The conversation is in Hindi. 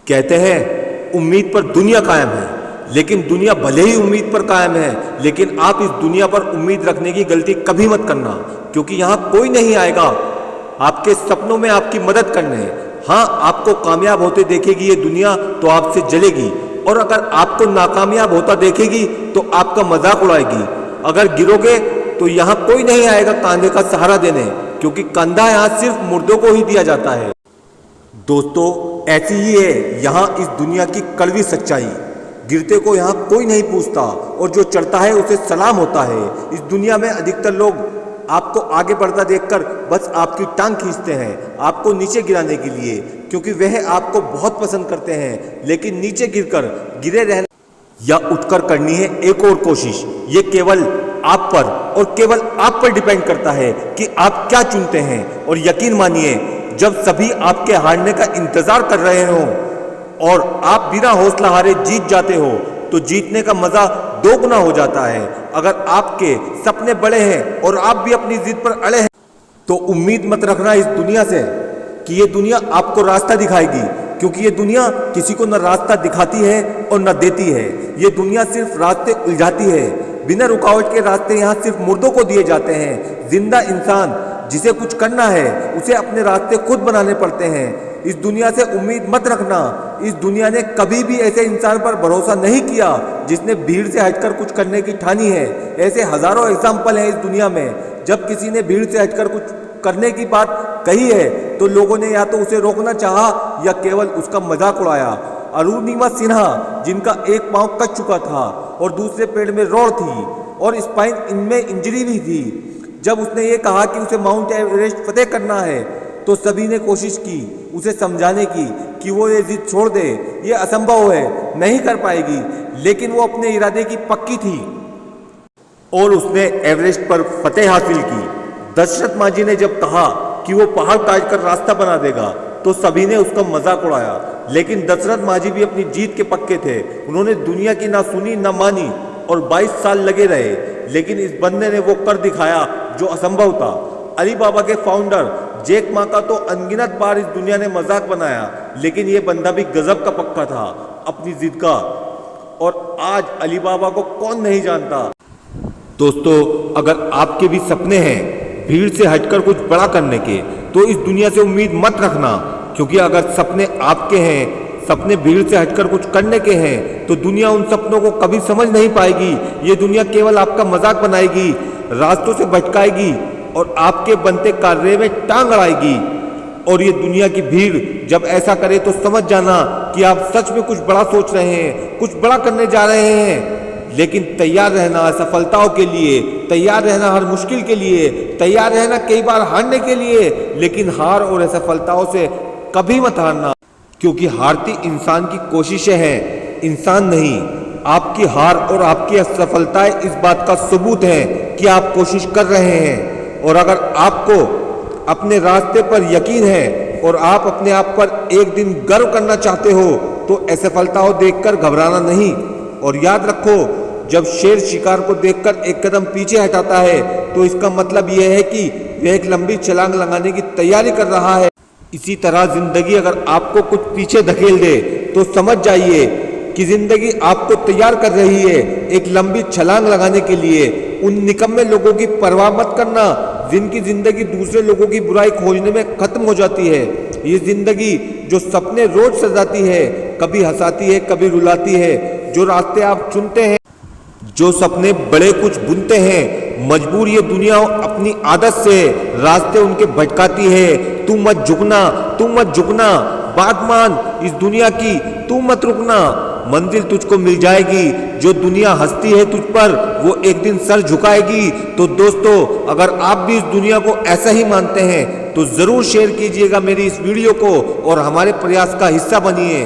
कहते हैं उम्मीद पर दुनिया कायम है, लेकिन दुनिया भले ही उम्मीद पर कायम है, लेकिन आप इस दुनिया पर उम्मीद रखने की गलती कभी मत करना, क्योंकि यहाँ कोई नहीं आएगा आपके सपनों में आपकी मदद करने। हाँ, आपको कामयाब होते देखेगी ये दुनिया तो आपसे जलेगी, और अगर आपको नाकामयाब होता देखेगी तो आपका मजाक उड़ाएगी। अगर गिरोगे तो यहाँ कोई नहीं आएगा कंधे का सहारा देने, क्योंकि कंधा यहाँ सिर्फ मुर्दों को ही दिया जाता है। दोस्तों, ऐसी ही है यहाँ इस दुनिया की कड़वी सच्चाई। गिरते को यहाँ कोई नहीं पूछता, और जो चढ़ता है उसे सलाम होता है। इस दुनिया में अधिकतर लोग आपको आगे बढ़ता देखकर बस आपकी टांग खींचते हैं, आपको नीचे गिराने के लिए, क्योंकि वह आपको बहुत पसंद करते हैं। लेकिन नीचे गिरे रहना या उठकर करनी है एक और कोशिश, ये केवल आप पर और केवल आप पर डिपेंड करता है कि आप क्या चुनते हैं। और यकीन मानिए, जब सभी आपके हारने का इंतजार कर रहे हों और आप बिना हौसला हारे जीत जाते हो, तो जीतने का मजा दोगुना हो जाता है। अगर आपके सपने बड़े हैं और आप भी अपनी जिद पर अड़े हैं, तो उम्मीद मत रखना इस दुनिया से कि ये दुनिया आपको रास्ता दिखाएगी, क्योंकि ये दुनिया किसी को न रास्ता दिखाती है और न देती है। ये दुनिया सिर्फ रास्ते उलझाती है। बिना रुकावट के रास्ते यहाँ सिर्फ मुर्दों को दिए जाते हैं। जिंदा इंसान जिसे कुछ करना है उसे अपने रास्ते खुद बनाने पड़ते हैं। इस दुनिया से उम्मीद मत रखना। इस दुनिया ने कभी भी ऐसे इंसान पर भरोसा नहीं किया जिसने भीड़ से हटकर कुछ करने की ठानी है। ऐसे हजारों एग्जाम्पल हैं इस दुनिया में। जब किसी ने भीड़ से हटकर कुछ करने की बात कही है तो लोगों ने या तो उसे रोकना चाहा या केवल उसका मजाक उड़ाया। अरुणिमा सिन्हा, जिनका एक पांव कट चुका था और दूसरे पेड़ में रोड़ थी और स्पाइन इनमें इंजरी भी थी, जब उसने ये कहा कि उसे माउंट एवरेस्ट फतेह करना है तो सभी ने कोशिश की उसे समझाने की कि वो ये जिद छोड़ दे, ये असंभव है, नहीं कर पाएगी। लेकिन वो अपने इरादे की पक्की थी और उसने एवरेस्ट पर फतेह हासिल की। दशरथ माझी ने जब कहा कि वो पहाड़ काट कर रास्ता बना देगा तो सभी ने उसका मजाक उड़ाया, लेकिन दशरथ माझी भी अपनी जीत के पक्के थे। उन्होंने दुनिया की ना सुनी ना मानी और 22 साल लगे रहे, लेकिन इस बंदे ने वो कर दिखाया जो असंभव था। अली बाबा के फाउंडर जैक मा का तो अनगिनत बार इस दुनिया ने मजाक बनाया, लेकिन ये बंदा भी गजब का पक्का था अपनी जिद का, और आज अली बाबा को कौन नहीं जानता। दोस्तों, अगर आपके भी सपने हैं भीड़ से हटकर कुछ बड़ा करने के, तो इस दुनिया से उम्मीद मत रखना, क्योंकि अगर सपने आपके हैं, सपने भीड़ से हटकर कुछ करने के हैं, तो दुनिया उन सपनों को कभी समझ नहीं पाएगी। ये दुनिया केवल आपका मजाक बनाएगी, रास्तों से भटकाएगी और आपके बनते कार्य में टांग अड़ाएगी। और ये दुनिया की भीड़ जब ऐसा करे तो समझ जाना कि आप सच में कुछ बड़ा सोच रहे हैं, कुछ बड़ा करने जा रहे हैं। लेकिन तैयार रहना असफलताओं के लिए, तैयार रहना हर मुश्किल के लिए, तैयार रहना कई बार हारने के लिए, लेकिन हार और असफलताओं से कभी मत हारना, क्योंकि हारती इंसान की कोशिशें हैं, इंसान नहीं। आपकी हार और आपकी असफलताएं इस बात का सबूत है कि आप कोशिश कर रहे हैं। और अगर आपको अपने रास्ते पर यकीन है और आप अपने आप पर एक दिन गर्व करना चाहते हो, तो असफलताओं देखकर घबराना नहीं। और याद रखो, जब शेर शिकार को देखकर एक कदम पीछे हटाता है तो इसका मतलब यह है कि वह एक लंबी छलांग लगाने की तैयारी कर रहा है। इसी तरह जिंदगी अगर आपको कुछ पीछे धकेल दे तो समझ जाइए कि जिंदगी आपको तैयार कर रही है एक लंबी छलांग लगाने के लिए। उन निकम्मे लोगों की परवाह मत करना जिनकी जिंदगी दूसरे लोगों की बुराई खोजने में खत्म हो जाती है। ये जिंदगी जो सपने रोज सजाती है, कभी हंसाती है, कभी रुलाती है। जो रास्ते आप चुनते हैं, जो सपने बड़े कुछ बुनते हैं, मजबूर ये दुनिया अपनी आदत से रास्ते उनके भटकाती है। तू मत झुकना, बात मान इस दुनिया की, तू मत रुकना। मंजिल तुझको मिल जाएगी। जो दुनिया हंसती है तुझ पर, वो एक दिन सर झुकाएगी। तो दोस्तों, अगर आप भी इस दुनिया को ऐसा ही मानते हैं तो जरूर शेयर कीजिएगा मेरी इस वीडियो को और हमारे प्रयास का हिस्सा बनिए।